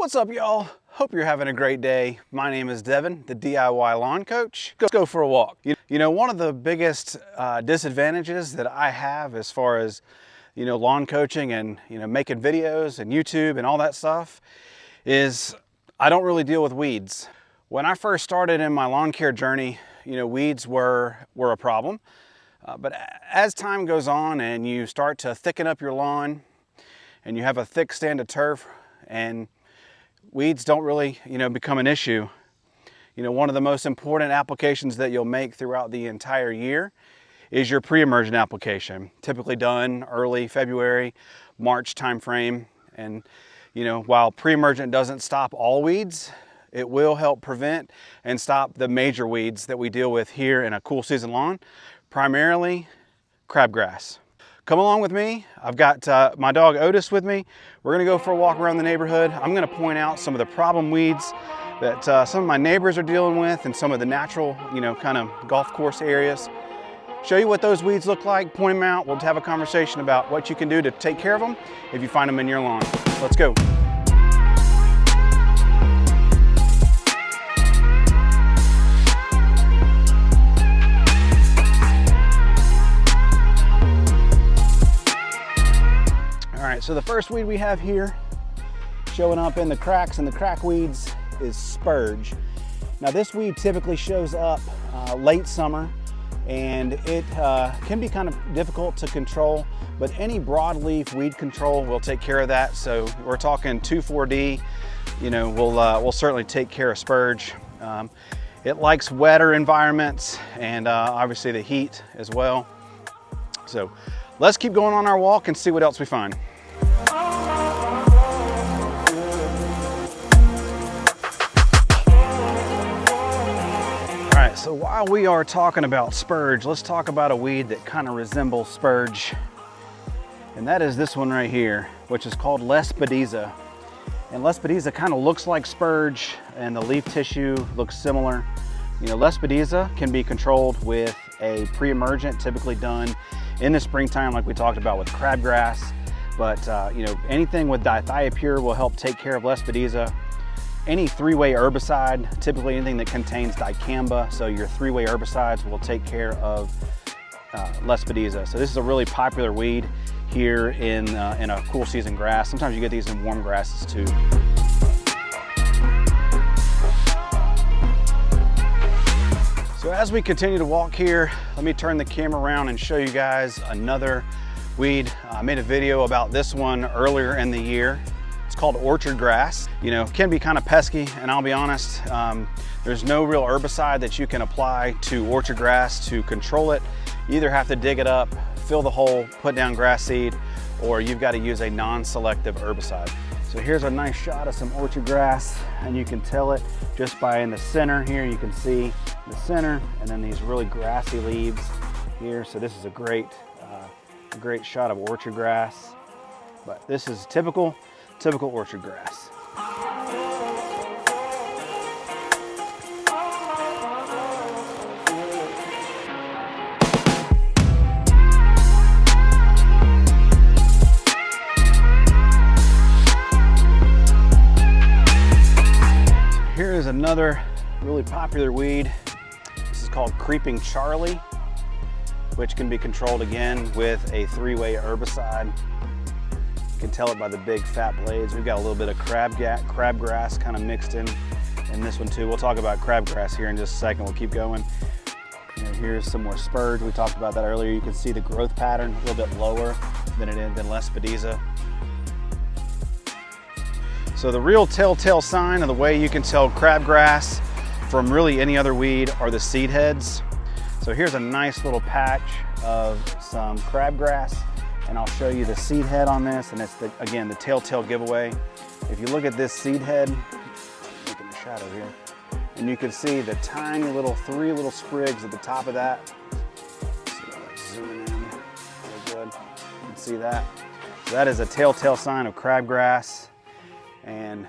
What's up, y'all? Hope you're having a great day. My name is Devin, the DIY lawn coach. Let's go for a walk. You know, one of the biggest disadvantages that I have as far as, lawn coaching and, making videos and YouTube and all that stuff is I don't really deal with weeds. When I first started in my lawn care journey, weeds were a problem. But as time goes on and you start to thicken up your lawn and you have a thick stand of turf and weeds don't really, become an issue. One of the most important applications that you'll make throughout the entire year is your pre-emergent application, typically done early February, March timeframe. And, while pre-emergent doesn't stop all weeds, it will help prevent and stop the major weeds that we deal with here in a cool season lawn, primarily crabgrass. Come along with me. I've got my dog Otis with me. We're gonna go for a walk around the neighborhood. I'm gonna point out some of the problem weeds that some of my neighbors are dealing with and some of the natural, kind of golf course areas. Show you what those weeds look like, point them out. We'll have a conversation about what you can do to take care of them if you find them in your lawn. Let's go. So the first weed we have here showing up in the cracks and the crack weeds is Spurge. Now this weed typically shows up late summer and it can be kind of difficult to control, but any broadleaf weed control will take care of that. So we're talking 2,4-D, we'll certainly take care of Spurge. It likes wetter environments and obviously the heat as well. So let's keep going on our walk and see what else we find. So while we are talking about Spurge, let's talk about a weed that kind of resembles Spurge. And that is this one right here, which is called Lespa. And Lespa kind of looks like Spurge and the leaf tissue looks similar. Lespa can be controlled with a pre-emergent, typically done in the springtime like we talked about with crabgrass. But anything with dithiopure will help take care of Lespa. Any three-way herbicide, typically anything that contains dicamba, so your three-way herbicides will take care of Lespa. So this is a really popular weed here in a cool season grass. Sometimes you get these in warm grasses too. So as we continue to walk here, let me turn the camera around and show you guys another weed. I made a video about this one earlier in the year. It's called orchard grass. Can be kind of pesky, and I'll be honest, there's no real herbicide that you can apply to orchard grass to control it. You either have to dig it up, fill the hole, put down grass seed, or you've got to use a non-selective herbicide. So here's a nice shot of some orchard grass, and you can tell it just by in the center here. You can see the center, and then these really grassy leaves here. So this is a great shot of orchard grass. But this is typical orchard grass. Here is another really popular weed. This is called Creeping Charlie, which can be controlled again with a three-way herbicide. You can tell it by the big fat blades. We've got a little bit of crabgrass kind of mixed in this one too. We'll talk about crabgrass here in just a second. We'll keep going. Here's some more Spurge. We talked about that earlier. You can see the growth pattern a little bit lower than Lespa. So the real telltale sign of the way you can tell crabgrass from really any other weed are the seed heads. So here's a nice little patch of some crabgrass. And I'll show you the seed head on this, and it's again the telltale giveaway. If you look at this seed head, look in the shadow here, and you can see the tiny little three little sprigs at the top of that. Zooming in real good. You can see that. So that is a telltale sign of crabgrass. And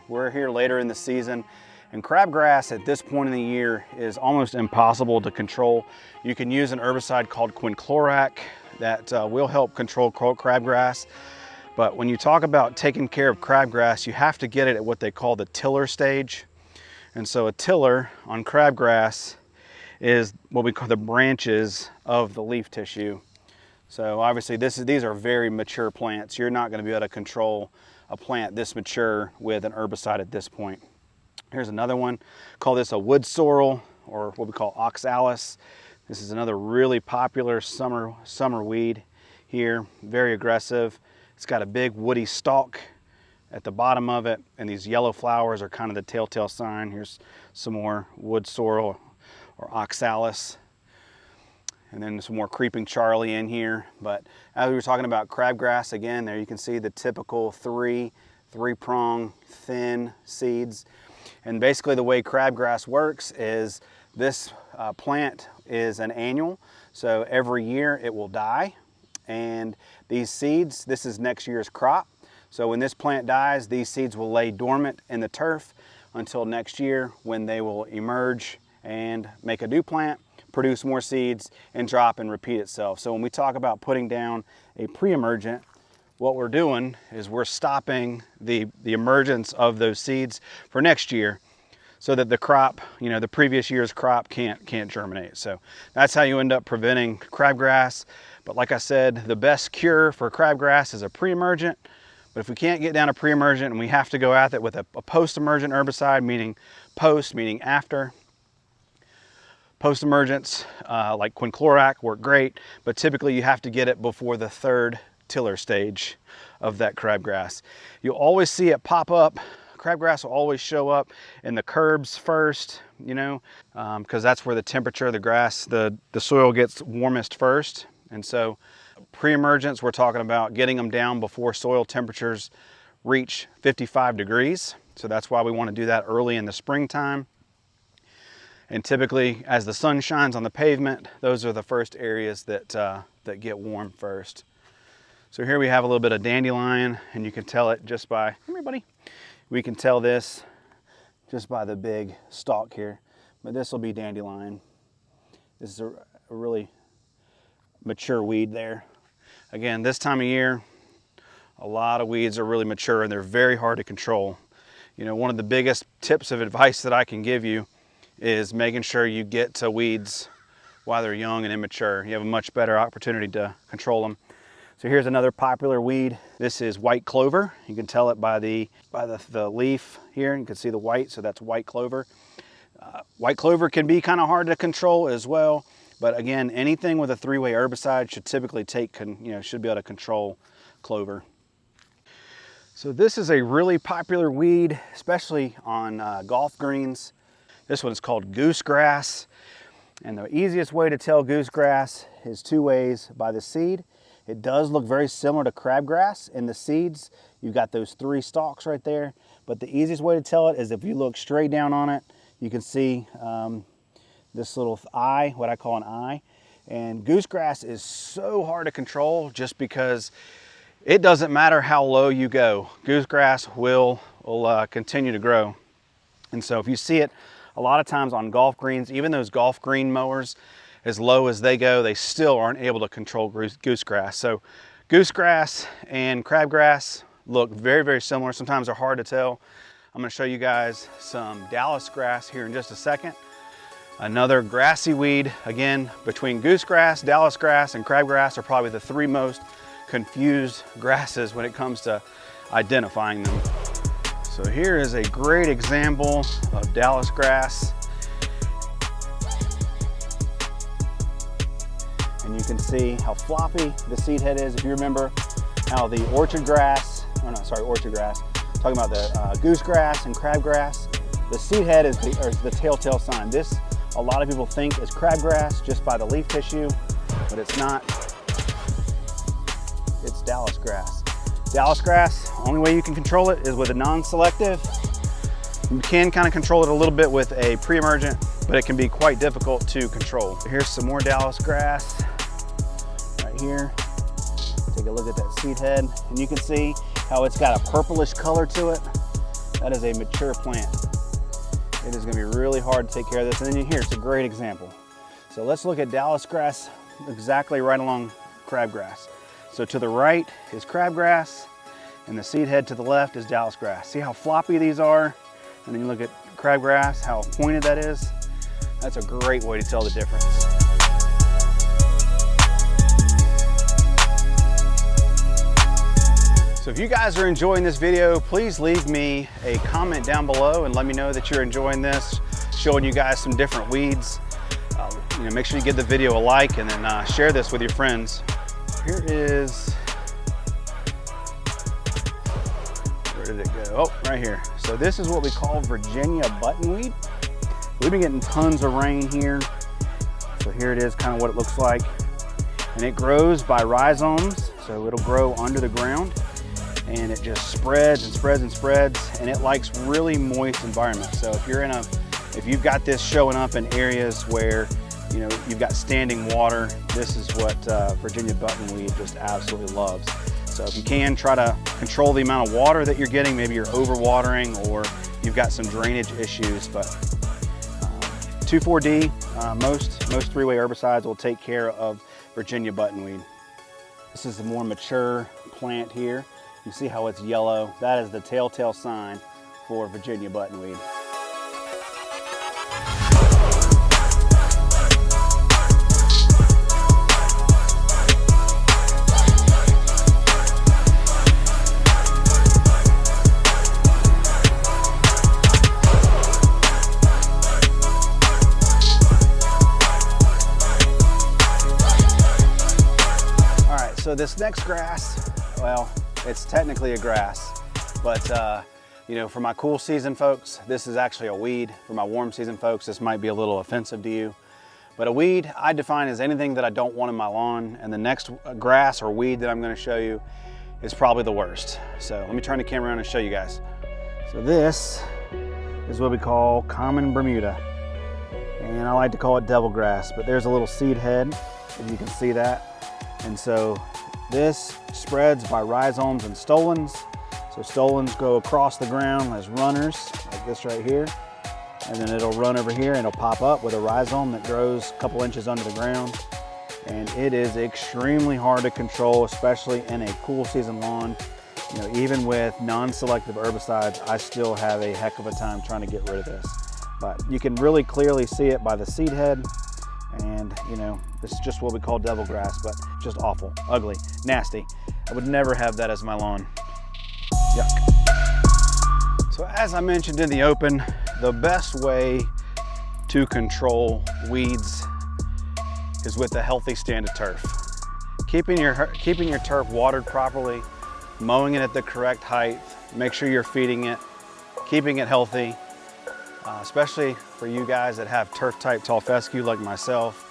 we're here later in the season, and crabgrass at this point in the year is almost impossible to control. You can use an herbicide called quinclorac that will help control crabgrass, But when you talk about taking care of crabgrass, you have to get it at what they call the tiller stage. And so a tiller on crabgrass is what we call the branches of the leaf tissue. So obviously these are very mature plants. You're not going to be able to control a plant this mature with an herbicide at this point. Here's another one. Call this a wood sorrel, or what we call Oxalis. This is another really popular summer weed here, very aggressive. It's got a big woody stalk at the bottom of it, and these yellow flowers are kind of the telltale sign. Here's some more wood sorrel or Oxalis, and then some more creeping Charlie in here. But as we were talking about crabgrass, again, there you can see the typical three-prong thin seeds. And basically the way crabgrass works is this plant is an annual, so every year it will die. And these seeds, this is next year's crop. So when this plant dies, these seeds will lay dormant in the turf until next year, when they will emerge and make a new plant, produce more seeds, and drop and repeat itself. So when we talk about putting down a pre-emergent, what we're doing is we're stopping the emergence of those seeds for next year, so that the crop, the previous year's crop can't germinate. So that's how you end up preventing crabgrass. But like I said, the best cure for crabgrass is a pre-emergent. But if we can't get down a pre-emergent and we have to go at it with a post-emergent herbicide, meaning after. Post-emergents like quinclorac work great, but typically you have to get it before the third tiller stage of that crabgrass. You'll always see it pop up. Crabgrass will always show up in the curbs first, because that's where the temperature, the soil gets warmest first. And so pre-emergents, we're talking about getting them down before soil temperatures reach 55 degrees. So that's why we want to do that early in the springtime. And typically, as the sun shines on the pavement, those are the first areas that get warm first. So here we have a little bit of dandelion, and you can tell it just by, come here, buddy. We can tell this just by the big stalk here, but this will be dandelion. This is a really mature weed there. Again, this time of year, a lot of weeds are really mature and they're very hard to control. One of the biggest tips of advice that I can give you is making sure you get to weeds while they're young and immature. You have a much better opportunity to control them. So here's another popular weed. This is white clover. You can tell it by the leaf here. You can see the white, so that's white clover. White clover can be kind of hard to control as well, but again, anything with a three-way herbicide should typically should be able to control clover. So this is a really popular weed, especially on golf greens. This one is called goose grass, and the easiest way to tell goose grass is two ways: by the seed. It does look very similar to crabgrass. In the seeds, you've got those three stalks right there. But the easiest way to tell it is if you look straight down on it, you can see this little eye, what I call an eye. And goose grass is so hard to control just because it doesn't matter how low you go. Goose grass will continue to grow. And so if you see it a lot of times on golf greens, even those golf green mowers, as low as they go, they still aren't able to control goose grass. So goose grass and crabgrass look very, very similar. Sometimes they're hard to tell. I'm going to show you guys some dallisgrass here in just a second. Another grassy weed. Again, between goose grass, dallisgrass, and crabgrass are probably the three most confused grasses when it comes to identifying them. So here is a great example of dallisgrass. And you can see how floppy the seed head is. If you remember how the orchard grass, talking about the goose grass and crabgrass, the seed head is the telltale sign. This, a lot of people think, is crabgrass just by the leaf tissue, but it's not. It's dallisgrass. Dallisgrass, only way you can control it is with a non-selective. You can kind of control it a little bit with a pre-emergent, but it can be quite difficult to control. Here's some more dallisgrass right here. Take a look at that seed head, and you can see how it's got a purplish color to it. That is a mature plant. It is going to be really hard to take care of this. And then here's a great example. So let's look at dallisgrass exactly right along crabgrass. So to the right is crabgrass, And the seed head to the left is dallisgrass. See how floppy these are? And then you look at crabgrass, how pointed that is. That's a great way to tell the difference. So if you guys are enjoying this video, please leave me a comment down below and let me know that you're enjoying this, showing you guys some different weeds. Make sure you give the video a like and then share this with your friends. Here is, where did it go? Oh, right here. So this is what we call Virginia buttonweed. We've been getting tons of rain here. So here it is, kind of what it looks like. And it grows by rhizomes. So it'll grow under the ground and it just spreads and spreads and spreads. And it likes really moist environments. So if you've got this showing up in areas where you've got standing water, this is what Virginia buttonweed just absolutely loves. So if you can, try to control the amount of water that you're getting. Maybe you're overwatering or you've got some drainage issues, but 2,4-D, most three-way herbicides will take care of Virginia buttonweed. This is the more mature plant here. You see how it's yellow? That is the telltale sign for Virginia buttonweed. So this next grass, well, it's technically a grass, but for my cool season folks, this is actually a weed. For my warm season folks, this might be a little offensive to you, but a weed I define as anything that I don't want in my lawn, and the next grass or weed that I'm going to show you is probably the worst. So let me turn the camera around and show you guys. So this is what we call common Bermuda, and I like to call it devil grass, but there's a little seed head, if you can see that. And so this spreads by rhizomes and stolons. So stolons go across the ground as runners, like this right here. And then it'll run over here and it'll pop up with a rhizome that grows a couple inches under the ground. And it is extremely hard to control, especially in a cool season lawn. Even with non-selective herbicides, I still have a heck of a time trying to get rid of this. But you can really clearly see it by the seed head. And this is just what we call devil grass, but just awful, ugly, nasty. I would never have that as my lawn. Yuck. So as I mentioned in the open, the best way to control weeds is with a healthy stand of turf. Keeping your turf watered properly, mowing it at the correct height, make sure you're feeding it, keeping it healthy. Especially for you guys that have turf type tall fescue like myself,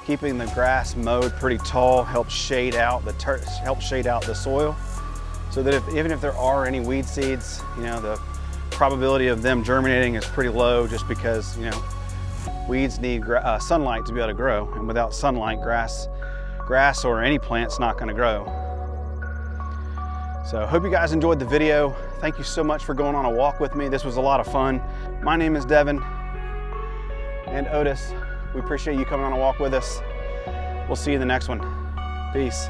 keeping the grass mowed pretty tall helps shade out the turf, helps shade out the soil, so that even if there are any weed seeds, the probability of them germinating is pretty low, just because weeds need sunlight to be able to grow, and without sunlight, grass or any plant's not going to grow. So I hope you guys enjoyed the video. Thank you so much for going on a walk with me. This was a lot of fun. My name is Devin and Otis. We appreciate you coming on a walk with us. We'll see you in the next one. Peace.